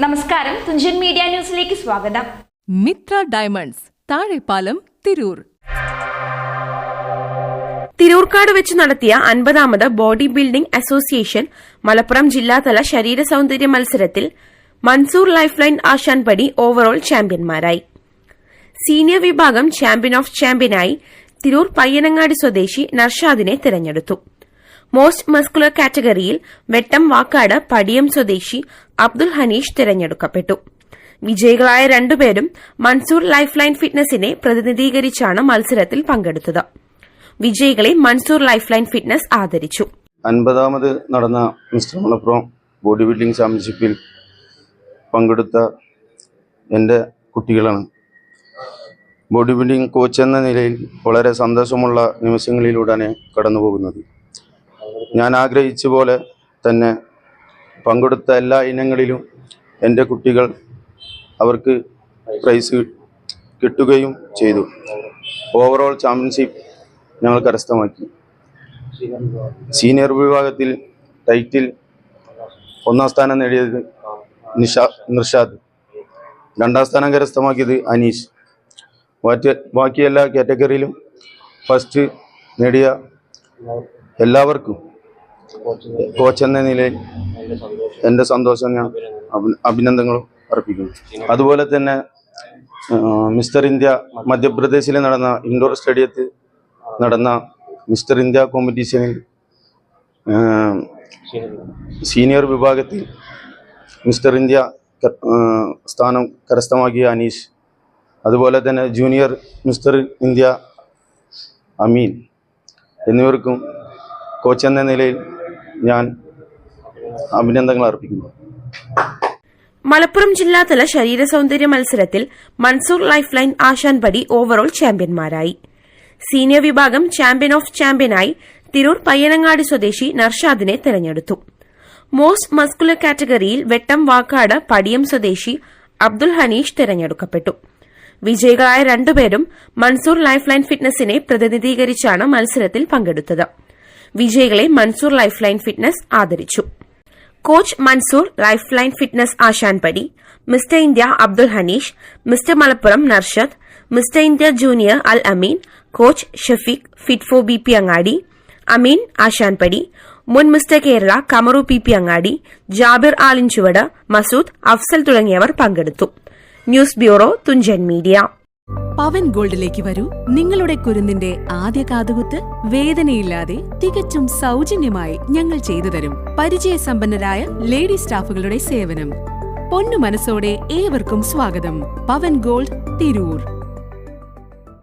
നമസ്കാരം, തുഞ്ചൻ മീഡിയ ന്യൂസിലേക്ക് സ്വാഗതം. മിത്ര ഡയമണ്ട്സ്, താഴെപ്പാലം, തിരൂർ. തിരൂർക്കാട് വെച്ച് നടത്തിയ 50ാമത് ബോഡി ബിൽഡിംഗ് അസോസിയേഷൻ മലപ്പുറം ജില്ലാതല ശരീര സൌന്ദര്യ മത്സരത്തിൽ Mansoor life line Ashanpadi overall ചാമ്പ്യന്മാരായി. സീനിയർ വിഭാഗം ചാമ്പ്യൻ ഓഫ് ചാമ്പ്യനായി തിരൂർ പയ്യനങ്ങാടി സ്വദേശി നർഷാദിനെ തിരഞ്ഞെടുത്തു. മോസ്റ്റ് മസ്കുലർ കാറ്റഗറിയിൽ വെട്ടം വാക്കാട് പടിയം സ്വദേശി അബ്ദുൽ ഹനീഷ് തിരഞ്ഞെടുക്കപ്പെട്ടു. വിജയികളായ രണ്ടുപേരും മൻസൂർ ലൈഫ് ലൈൻ ഫിറ്റ്നസിനെ പ്രതിനിധീകരിച്ചാണ് മത്സരത്തിൽ പങ്കെടുത്തത്. വിജയികളെ മൻസൂർ ലൈഫ് ലൈൻ ഫിറ്റ്നസ് ആദരിച്ചു. 50ാമത് നടന്ന മിസ്റ്റർ മലപ്പുറം ബോഡി ബിൽഡിംഗ് ചാമ്പ്യൻഷിപ്പിൽ പങ്കെടുത്ത എൻ്റെ കുട്ടികളാണ്. ബോഡി ബിൽഡിംഗ് കോച്ച് എന്ന നിലയിൽ വളരെ സന്തോഷമുള്ള നിമിഷങ്ങളിലൂടെയാണ് കടന്നു പോകുന്നത്. ഞാൻ ആഗ്രഹിച്ച പോലെ തന്നെ പങ്കെടുത്ത എല്ലാ ഇനങ്ങളിലും എൻ്റെ കുട്ടികൾ അവർക്ക് പ്രൈസ് കിട്ടുകയും ചെയ്തു. ഓവറോൾ ചാമ്പ്യൻഷിപ്പ് ഞങ്ങൾ കരസ്ഥമാക്കി. സീനിയർ വിഭാഗത്തിൽ ടൈറ്റിൽ 1ാം സ്ഥാനം നേടിയത് നിർഷാദ്, 2ാം സ്ഥാനം കരസ്ഥമാക്കിയത് അനീഷ്. ബാക്കി എല്ലാ കാറ്റഗറിയിലും ഫസ്റ്റ് നേടിയ എല്ലാവർക്കും കോച്ച് എന്ന നിലയിൽ എൻ്റെ സന്തോഷം ഞാൻ അഭിനന്ദനങ്ങളും അർപ്പിക്കുന്നു. അതുപോലെ തന്നെ മിസ്റ്റർ ഇന്ത്യ മധ്യപ്രദേശിൽ നടന്ന ഇൻഡോർ സ്റ്റേഡിയത്തിൽ നടന്ന മിസ്റ്റർ ഇന്ത്യ കോമ്പറ്റീഷനിൽ സീനിയർ വിഭാഗത്തിൽ മിസ്റ്റർ ഇന്ത്യ സ്ഥാനം കരസ്ഥമാക്കിയ അനീഷ്, അതുപോലെ തന്നെ ജൂനിയർ മിസ്റ്റർ ഇന്ത്യ അമീൻ എന്നിവർക്കും കോച്ച് എന്ന നിലയിൽ ഞാൻ അഭിനന്ദനങ്ങൾ അർപ്പിക്കുന്നു. മലപ്പുറം ജില്ലാതല ശരീര സൌന്ദര്യ മത്സരത്തിൽ Mansoor life line Ashanpadi overall ചാമ്പ്യന്മാരായി. സീനിയർ വിഭാഗം ചാമ്പ്യൻ ഓഫ് ചാമ്പ്യനായി തിരൂർ പയ്യനങ്ങാടി സ്വദേശി നർഷാദിനെ തെരഞ്ഞെടുത്തു. മോസ്റ്റ് മസ്കുലർ കാറ്റഗറിയിൽ വെട്ടം വാക്കാട് പടിയം സ്വദേശി അബ്ദുൽ ഹനീഷ് തെരഞ്ഞെടുക്കപ്പെട്ടു. വിജയികളായ രണ്ടുപേരും മൻസൂർ ലൈഫ് ലൈൻ ഫിറ്റ്നസിനെ പ്രതിനിധീകരിച്ചാണ് മത്സരത്തിൽ പങ്കെടുത്തത്. വിജയികളെ മൻസൂർ ലൈഫ് ലൈൻ ഫിറ്റ്നസ് ആദരിച്ചു. Coach Mansoor life line fitness Ashanpadi, mister India Abdul Haneesh, mister Malappuram Narshad, mister India junior Al Ameen, coach Shafeeq fit for BP Angadi, അമീൻ ആശാൻപടി, മുൻ മിസ്റ്റർ കേരള കമറു PP അങ്ങാടി, ജാബിർ ആലിൻചുവട്, മസൂദ്, അഫ്സൽ തുടങ്ങിയവർ പങ്കെടുത്തു. News bureau, Thunchan media. Pavan ഗോൾഡിലേക്ക് വരൂ. നിങ്ങളുടെ കുരുന്നിന്റെ ആദ്യ കാതുകുത്ത് വേദനയില്ലാതെ തികച്ചും സൗജന്യമായി ഞങ്ങൾ ചെയ്തു തരും. പരിചയസമ്പന്നരായ ലേഡി സ്റ്റാഫുകളുടെ സേവനം. പൊന്നു മനസ്സോടെ ഏവർക്കും സ്വാഗതം. പവൻ ഗോൾഡ്, തിരൂർ.